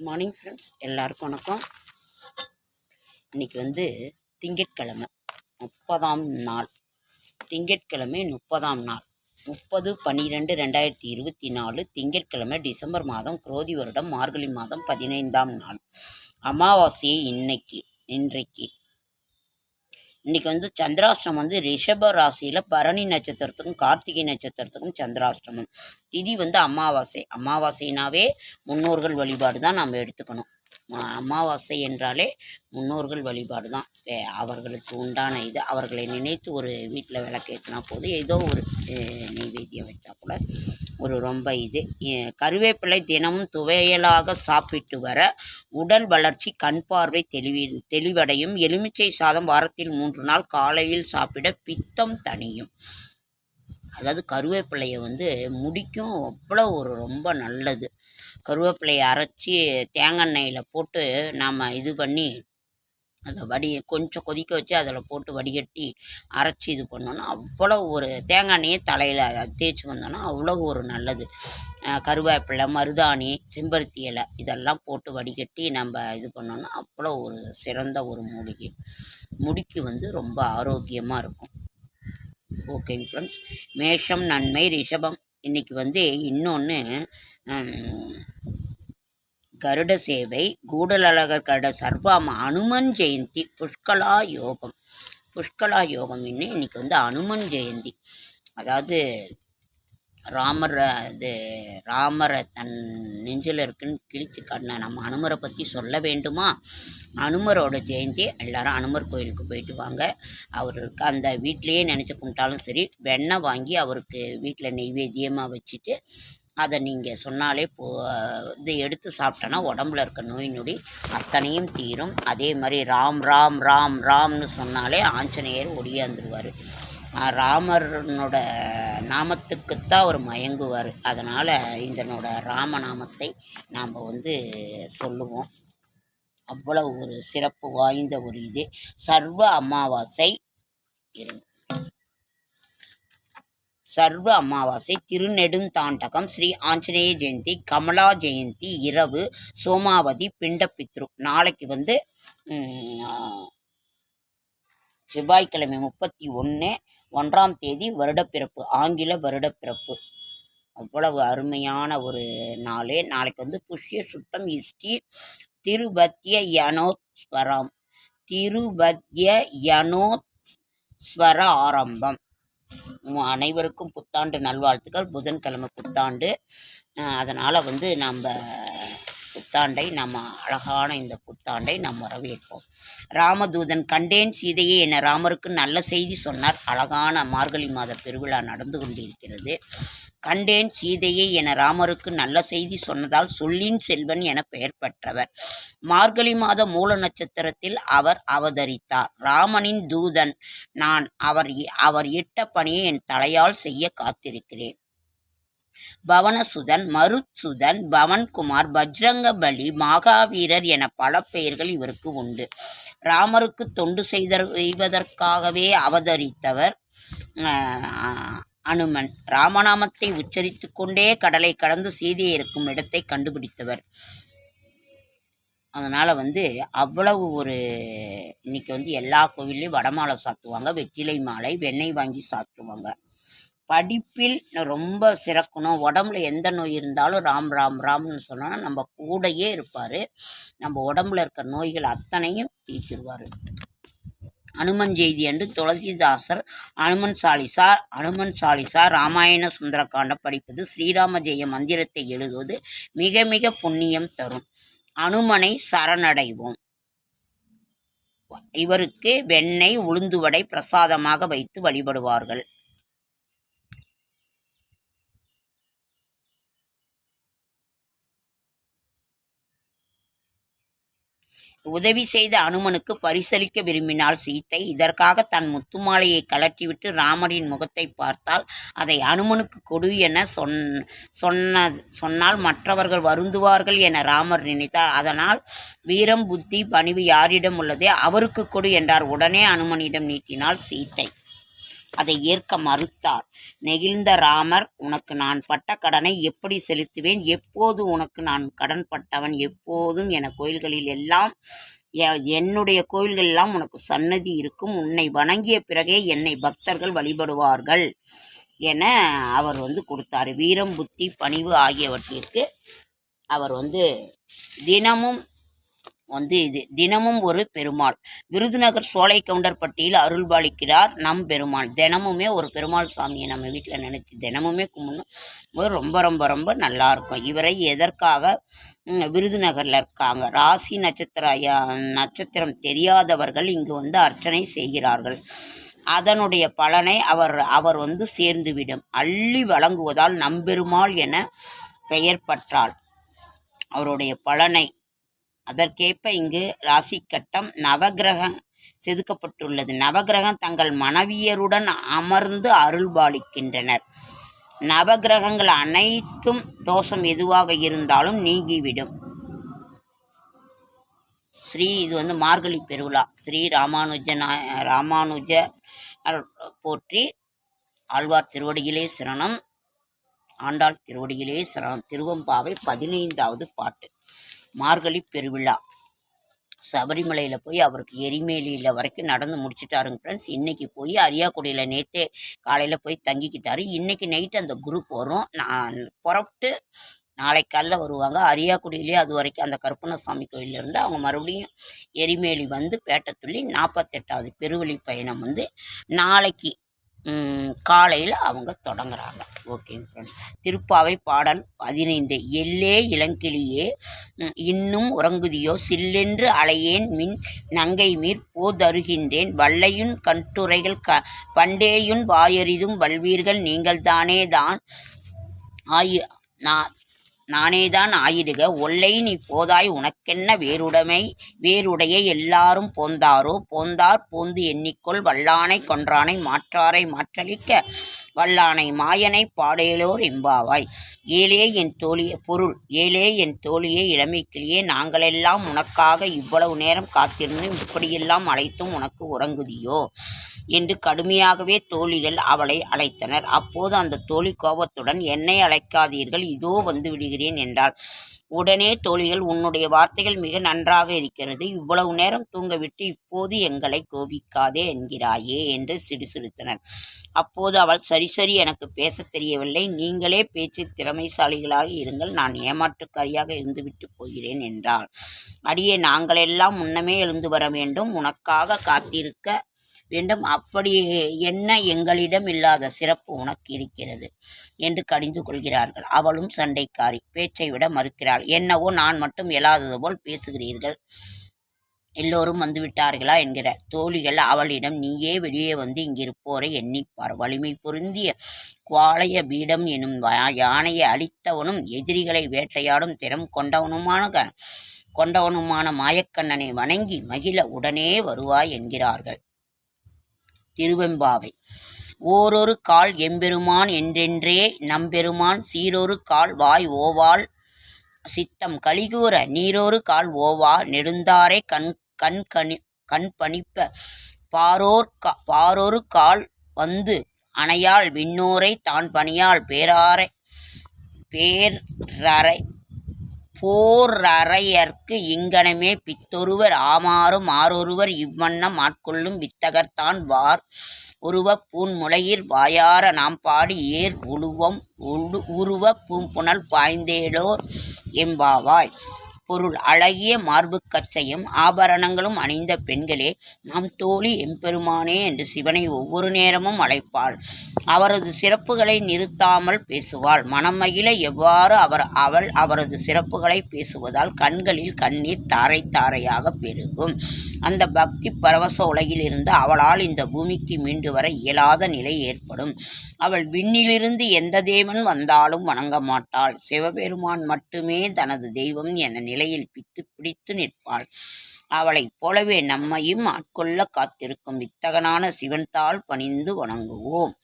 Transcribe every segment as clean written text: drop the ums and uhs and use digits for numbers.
Morning friends, எல்லாருக்கும் வணக்கம். இன்றைக்கி வந்து திங்கட்கிழமை 30ஆம் நாள். திங்கட்கிழமை 30ஆம் நாள் 30/12/2024 திங்கட்கிழமை, டிசம்பர் மாதம், குரோதி வருடம், மார்கழி மாதம், 15ஆம் நாள். அமாவாசையை இன்றைக்கு வந்து சந்திராஷ்டிரம் வந்து ரிஷப ராசியில் பரணி நட்சத்திரத்துக்கும் கார்த்திகை நட்சத்திரத்துக்கும் சந்திராஷ்டிரமம். திதி வந்து அமாவாசைனாவே முன்னோர்கள் வழிபாடு தான் நாம் எடுத்துக்கணும். அமாவாசை என்றாலே முன்னோர்கள் வழிபாடு தான். அவர்களுக்கு உண்டான இது அவர்களை நினைத்து ஒரு வீட்டில் விளக்கேற்றினா போதும். ஏதோ ஒரு நெய்வேத்தியம் வச்சா கூட ஒரு ரொம்ப இது. கருவேப்பிலை தினமும் துவையலாக சாப்பிட்டு வர உடல் வளர்ச்சி, கண் பார்வை தெளிவடையும். எலுமிச்சை சாதம் வாரத்தில் 3 நாள் காலையில் சாப்பிட பித்தம் தணியும். அதாவது கருவேப்பிலையை வந்து முடிக்கும் அவ்வளோ ஒரு ரொம்ப நல்லது. கருவேப்பிலையை அரைச்சி தேங்காய் எண்ணெயில் போட்டு நாம் இது பண்ணி அதை கொஞ்சம் கொதிக்க வச்சு அதில் போட்டு வடிகட்டி அரைச்சி இது பண்ணோன்னா அவ்வளோ ஒரு தேங்காய் எண்ணெயை தலையில் தேய்ச்சி வந்தோன்னா அவ்வளோ ஒரு நல்லது. கருவேப்பிலை, மருதாணி, செம்பருத்தி இலை இதெல்லாம் போட்டு வடிகட்டி நம்ம இது பண்ணோன்னா அவ்வளோ ஒரு சிறந்த ஒரு மூலிகை. முடிக்கு வந்து ரொம்ப ஆரோக்கியமாக இருக்கும். ஓகேங்க ஃப்ரெண்ட்ஸ். மேஷம் நன்மை, ரிஷபம் இன்றைக்கி வந்து இன்னொன்று கருட சேவை, கூடலழகர் கருட சர்வாம, அனுமன் ஜெயந்தி, புஷ்கலா யோகம் இன்னைக்கு வந்து அனுமன் ஜெயந்தி. அதாவது ராமரை தன் நெஞ்சில் இருக்குன்னு கிழிச்சு காட்டின நம்ம அனுமரை பற்றி சொல்ல வேண்டுமா? அனுமரோட ஜெயந்தி. எல்லாரும் அனுமர் கோயிலுக்கு போயிட்டு வாங்க. அவருக்கு அந்த வீட்டிலையே நினச்சி கும்பிட்டாலும் சரி, வெண்ணெய் வாங்கி அவருக்கு வீட்டில் நெய்வேத்தியமாக வச்சுட்டு அதை நீங்கள் சொன்னாலே இதை எடுத்து சாப்பிட்டோன்னா உடம்புல இருக்க நோய் நொடி அத்தனையும் தீரும். அதே மாதிரி ராம் ராம் ராம் ராம்னு சொன்னாலே ஆஞ்சநேயர் ஒடியாந்துருவார். ராமர்னோட நாமத்துக்குத்தான் அவர் மயங்குவார். அதனால் இதனோட ராமநாமத்தை நாம் வந்து சொல்லுவோம். அவ்வளவு ஒரு சிறப்பு வாய்ந்த ஒரு இது. சர்வ அமாவாசை திருநெடுந்தாண்டகம், ஸ்ரீ ஆஞ்சநேய ஜெயந்தி, கமலா ஜெயந்தி இரவு, சோமாவதி, பிண்டப்பித்ரு. நாளைக்கு வந்து செவ்வாய்க்கிழமை 31/1ஆம் தேதி வருடப்பிறப்பு, ஆங்கில வருடப்பிறப்பு. அவ்வளவு அருமையான ஒரு நாள். நாளைக்கு வந்து புஷ்ய சுத்தம், இஷ்டி, திருபத்ய யனோஸ்வர ஆரம்பம். அனைவருக்கும் புத்தாண்டு நல்வாழ்த்துக்கள். புதன்கிழமை புத்தாண்டு. அதனால் வந்து நம்ம அழகான இந்த புத்தாண்டை நாம் வரவேற்போம். ராமதூதன் கண்டேன் சீதையே என ராமருக்கு நல்ல செய்தி சொன்னார். அழகான மார்கழி மாத பெருவிழா நடந்து கொண்டிருக்கிறது. கண்டேன் சீதையே என ராமருக்கு நல்ல செய்தி சொன்னதால் சொல்லின் செல்வன் என பெயர் பெற்றவர். மார்கழி மாத மூல நட்சத்திரத்தில் அவர் அவதரித்தார். ராமனின் தூதன் நான். அவர் இட்ட பணியை என் தலையால் செய்ய காத்திருக்கிறேன். பவனசுதன், மருத்சுதன், பவன்குமார், பஜ்ரங்கபலி, மகாவீரர் என பல பெயர்கள் இவருக்கு உண்டு. ராமருக்கு தொண்டு செய்வதற்காகவே அவதரித்தவர் அனுமன். ராமநாமத்தை உச்சரித்து கொண்டே கடலை கடந்து சீதையை இருக்கும் இடத்தை கண்டுபிடித்தவர். அதனால் வந்து அவ்வளவு ஒரு இன்னைக்கு வந்து எல்லா கோவில்லையும் வடமாலை சாத்துவாங்க, வெற்றிலை மாலை, வெண்ணெய் வாங்கி சாத்துவாங்க. படிப்பில் ரொம்ப சிறக்கணும். உடம்புல எந்த நோய் இருந்தாலும் ராம் ராம் ராம்னு சொன்னோன்னா நம்ம கூடையே இருப்பார். நம்ம உடம்புல இருக்க நோய்கள் அத்தனையும் தீர்த்திடுவார். அனுமன் ஜெயந்தி அன்று துளசிதாசர் அனுமன் சாலிசா, ராமாயண சுந்தரகாண்டம் படிப்பது, ஸ்ரீராம ஜெய மந்திரத்தை எழுதுவது மிக மிக புண்ணியம் தரும். அனுமனை சரணடைவோம். இவருக்கு வெண்ணெய், உளுந்துவடை பிரசாதமாக வைத்து வழிபடுவார்கள். உதவி செய்த அனுமனுக்கு பரிசளிக்க விரும்பினாள் சீத்தை. இதற்காக தன் முத்துமாலையை கலட்டிவிட்டு ராமரின் முகத்தை பார்த்தால் அதை அனுமனுக்கு கொடு என சொன்னால் மற்றவர்கள் வருந்துவார்கள் என ராமர் நினைத்தார். அதனால் வீரம், புத்தி, பணிவு யாரிடம் உள்ளதே அவருக்கு கொடு என்றார். உடனே அனுமனிடம் நீட்டினாள் சீத்தை. அதை ஏற்க மறுத்தார். நெகிழ்ந்த ராமர், உனக்கு நான் பட்ட கடனை எப்படி செலுத்துவேன்? எப்போது உனக்கு நான் கடன் பட்டவன்? எப்போதும் என கோயில்களில் எல்லாம் என்னுடைய கோயில்கள் எல்லாம் உனக்கு சன்னதி இருக்கும். உன்னை வணங்கிய பிறகே என்னை பக்தர்கள் வழிபடுவார்கள் என அவர் கொடுத்தார். வீரம், புத்தி, பணிவு ஆகியவற்றிற்கு அவர் தினமும் ஒரு பெருமாள். விருதுநகர் சோலை கவுண்டர்பட்டியில் அருள்பாலிக்கிறார் நம் பெருமாள். தினமுமே ஒரு பெருமாள் சாமியை நம்ம வீட்டில் நினைச்சு தினமுமே கும்பிடணும். ரொம்ப ரொம்ப ரொம்ப நல்லா இருக்கும். இவரை எதற்காக விருதுநகரில் இருக்காங்க, ராசி நட்சத்திரம் தெரியாதவர்கள் இங்கு அர்ச்சனை செய்கிறார்கள். அதனுடைய பலனை அவர் சேர்ந்துவிடும். அள்ளி வழங்குவதால் நம்பெருமாள் என பெயர் பற்றாள். அவருடைய பலனை அதற்கேற்ப இங்கு ராசி கட்டம் நவகிரகம் செதுக்கப்பட்டுள்ளது. நவகிரகம் தங்கள் மனைவியருடன் அமர்ந்து அருள்பாலிக்கின்றனர். நவகிரகங்கள் அனைத்தும் தோஷம் எதுவாக இருந்தாலும் நீங்கிவிடும். இது மார்கழி பெருவிழா. ஸ்ரீ ராமானுஜ போற்றி. ஆழ்வார் திருவடியிலே சரணம், ஆண்டாள் திருவடியிலே சரணம். திருவெம்பாவை 15வது பாட்டு. மார்கழி பெருவிழா. சபரிமலையில் போய் அவருக்கு எரிமேலியில் வரைக்கும் நடந்து முடிச்சுட்டாருங்க ஃப்ரெண்ட்ஸ். இன்றைக்கி போய் அரியாக்குடியில் நேற்றே காலையில் போய் தங்கிக்கிட்டாரு. இன்றைக்கி நைட்டு அந்த குரூப் வரும். நான் புறப்பட்டு நாளைக்கு காலைல வருவாங்க. அரியாக்குடியிலே அது வரைக்கும் அந்த கருப்பணசாமி கோயிலிருந்து அவங்க மறுபடியும் எரிமேலி பேட்டத்துள்ளி 48வது பெருவழி பயணம் நாளைக்கு காலையில் அவங்க தொடங்குறாங்க. ஓகேங்க ஃப்ரெண்ட்ஸ். திருப்பாவை பாடல் 15. எல்லே இளங்கிளியே இன்னும் உறங்குதியோ, சில்லென்று அலையேன் மின் நங்கை மீர் போதருகின்றேன், வல்லையுன் கட்டுரைகள் பண்டேயுன் வாயறிதும் வல்வீர்கள் நீங்கள் நானேதான் ஆயிடுக, ஒல்லை நீ போதாய் உனக்கென்ன வேறுடைய எல்லாரும் போந்தார் போந்து எண்ணிக்கொள், வல்லானை கொன்றானை மாற்றாரை மாற்றளிக்க வல்லானை மாயனை பாடேலோர் எம்பாவாய். ஏலே என் தோழியே இளமைக்கிளியே, நாங்களெல்லாம் உனக்காக இவ்வளவு நேரம் காத்திருந்து இப்படியெல்லாம் அழைத்தும் உனக்கு உறங்குதியோ என்று கடுமையாகவே தோழிகள் அவளை அழைத்தனர். அப்போது அந்த தோழி கோபத்துடன், என்னை அழைக்காதீர்கள், இதோ வந்து விடுகிறேன் என்றாள். உடனே தோழிகள், உன்னுடைய வார்த்தைகள் மிக நன்றாக இருக்கிறது, இவ்வளவு நேரம் தூங்கவிட்டு இப்போது எங்களை கோபிக்காதே என்கிறாயே என்று சிரித்தனர். அப்போது அவள், சரி எனக்கு பேசத் தெரியவில்லை, நீங்களே பேச்சில் திறமைசாலிகளாக இருங்கள், நான் ஏமாற்றுக்காரியாக இருந்துவிட்டு போகிறேன் என்றாள். அடியே, நாங்களெல்லாம் முன்னமே எழுந்து வர வேண்டும், உனக்காக காத்திருக்க வேண்டும், அப்படி என்ன எங்களிடம் இல்லாத சிறப்பு உனக்கு இருக்கிறது என்று கடிந்து கொள்கிறார்கள். அவளும் சண்டைக்காரி, பேச்சை விட மறுக்கிறாள். என்னவோ நான் மட்டும் எழாதது போல் பேசுகிறீர்கள், எல்லோரும் வந்துவிட்டார்களா என்கிற தோழிகள் அவளிடம், நீயே வெளியே இங்கிருப்போரை எண்ணிப்பார், வலிமை பொருந்திய குவாலய பீடம் எனும் யானையை அழித்தவனும் எதிரிகளை வேட்டையாடும் திறம் கொண்டவனுமான மாயக்கண்ணனை வணங்கி மகிழ உடனே வருவாய் என்கிறார்கள். திருவெம்பாவை. ஓரொரு கால் எம்பெருமான் என்றென்றே நம்பெருமான், சீரொரு கால் வாய் ஓவாள் சித்தம் கலிகூற, நீரொரு கால் ஓவா நெடுந்தாரை கண்பணிப்ப, பாரொரு கால் அணையாள் விண்ணோரை தான் பணியாள், போரறையர்க்கு இங்கனமே பித்தொருவர் ஆமாறும் ஆரொருவர் இவ்வண்ணம் ஆட்கொள்ளும் வித்தகர்தான் வார் உருவ பூன்முளையிற் வாயார நாம் பாடி ஏர் உருவ பூம்புனல் பாய்ந்தேலோர் எம்பாவாய். பொருள். அழகிய மார்புக்கச்சையும் ஆபரணங்களும் அணிந்த பெண்களே, நம் தோழி எம்பெருமானே என்று சிவனை ஒவ்வொரு நேரமும் அழைப்பாள். அவரது சிறப்புகளை நிறுத்தாமல் பேசுவாள். மனமகிழ எவ்வாறு அவரது சிறப்புகளை பேசுவதால் கண்களில் கண்ணீர் தாரை தாரையாக பெருகும். அந்த பக்தி பரவச உலகிலிருந்து அவளால் இந்த பூமிக்கு மீண்டு வர இயலாத நிலை ஏற்படும். அவள் விண்ணிலிருந்து எந்த தேவன் வந்தாலும் வணங்க மாட்டாள். சிவபெருமான் மட்டுமே தனது தெய்வம் என நிலையில் பிடித்து நிற்பாள். அவளைப் போலவே நம்மையும் ஆட்கொள்ள காத்திருக்கும் வித்தகனான சிவன்தாள் பணிந்து வணங்குவோம்,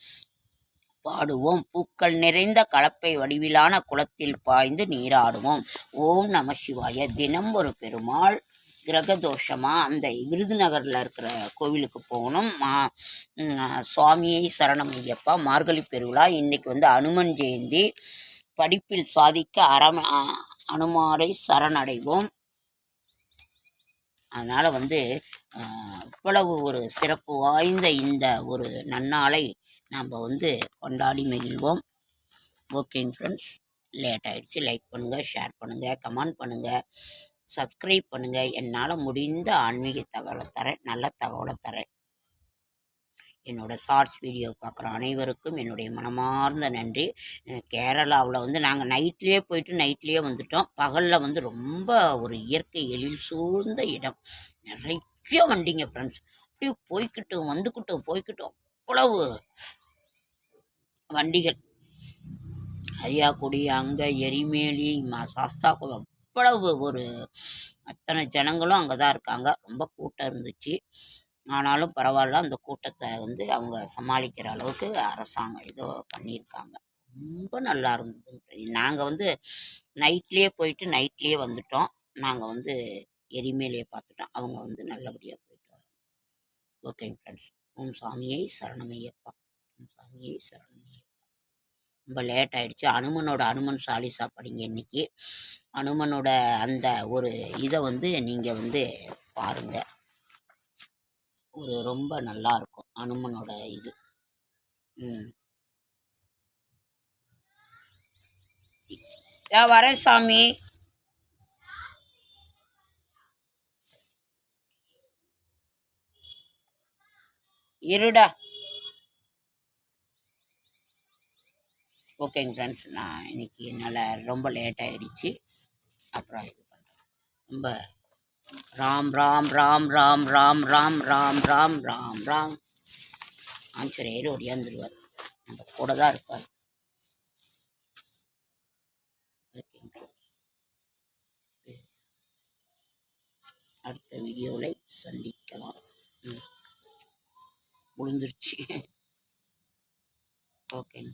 பாடுவோம். பூக்கள் நிறைந்த கலப்பை வடிவிலான குளத்தில் பாய்ந்து நீராடுவோம். ஓம் நம சிவாய. தினம் ஒரு பெருமாள், கிரக தோஷமாக அந்த விருதுநகரில் இருக்கிற கோவிலுக்கு போகணும். சுவாமியை சரணம் ஐயப்பா. மார்கழி பெருவிழா. இன்றைக்கி வந்து அனுமன் ஜெயந்தி. படிப்பில் சாதிக்க அனுமாரை சரணடைவோம். அதனால் வந்து இவ்வளவு ஒரு சிறப்பு வாய்ந்த இந்த ஒரு நன்னாளை நாம் வந்து கொண்டாடி மகிழ்வோம். ஓகேங்க ஃப்ரெண்ட்ஸ், லேட் ஆகிடுச்சு. லைக் பண்ணுங்கள், ஷேர் பண்ணுங்கள், கமெண்ட் பண்ணுங்கள், சப்ஸ்கிரைப் பண்ணுங்கள். என்னால் முடிந்த ஆன்மீக தகவலை தரேன், நல்ல தகவலை தரேன். என்னோடய ஷார்ட்ஸ் வீடியோ பார்க்குற அனைவருக்கும் என்னுடைய மனமார்ந்த நன்றி. கேரளாவில் வந்து நாங்கள் நைட்லேயே போயிட்டு நைட்லேயே வந்துட்டோம். பகலில் வந்து ரொம்ப ஒரு இயற்கை எழில் சூழ்ந்த இடம். நிறைய வண்டிங்க ஃப்ரெண்ட்ஸ். அப்படியே போய்கிட்டோம் போய்கிட்டோம் அவ்வளவு வண்டிகள். அரியாக்குடி, அங்கே எரிமேலி, சாஸ்தாகுளம், அவ்வளவு ஒரு அத்தனை ஜனங்களும் அங்கே தான் இருக்காங்க. ரொம்ப கூட்டம் இருந்துச்சு. ஆனாலும் பரவாயில்ல, அந்த கூட்டத்தை வந்து அவங்க சமாளிக்கிற அளவுக்கு அரசாங்கம் ஏதோ பண்ணியிருக்காங்க. ரொம்ப நல்லா இருந்தது. நாங்கள் வந்து நைட்லேயே போயிட்டு நைட்லேயே வந்துட்டோம். நாங்கள் வந்து எரிமேலியை பார்த்துட்டோம். அவங்க வந்து நல்லபடியாக போயிட்டு வரோம். ஓகேங்க ஃப்ரெண்ட்ஸ், ஓம் சாமியை சரணமையப்பா. ஓம் சாமியை சரணமையப்பா. ரொம்ப லேட் ஆகிடுச்சு. அனுமன் சாலிசா படிங்க இன்றைக்கி. அனுமனோட அந்த ஒரு இதை வந்து நீங்கள் வந்து பாருங்கள். ஒரு ரொம்ப நல்லா இருக்கும் அனுமனோட இது. வரேன் சாமி. இருடா. ஓகேங்க ஃப்ரெண்ட்ஸ், நான் இன்னைக்கு என்னால் ரொம்ப லேட் ஆகிடுச்சு. அப்புறம் இது பண்ணுறேன். ரொம்ப ராம் ராம் ராம் ராம் ராம் ராம் ராம் ராம் ராம் ராம். ஆஞ்சநேயர் ஒடியாந்துருவார், நம்ம கூட தான் இருப்பார். அடுத்த வீடியோவில் சந்திக்கலாம். முடிஞ்சிருச்சு. ஓகேங்க.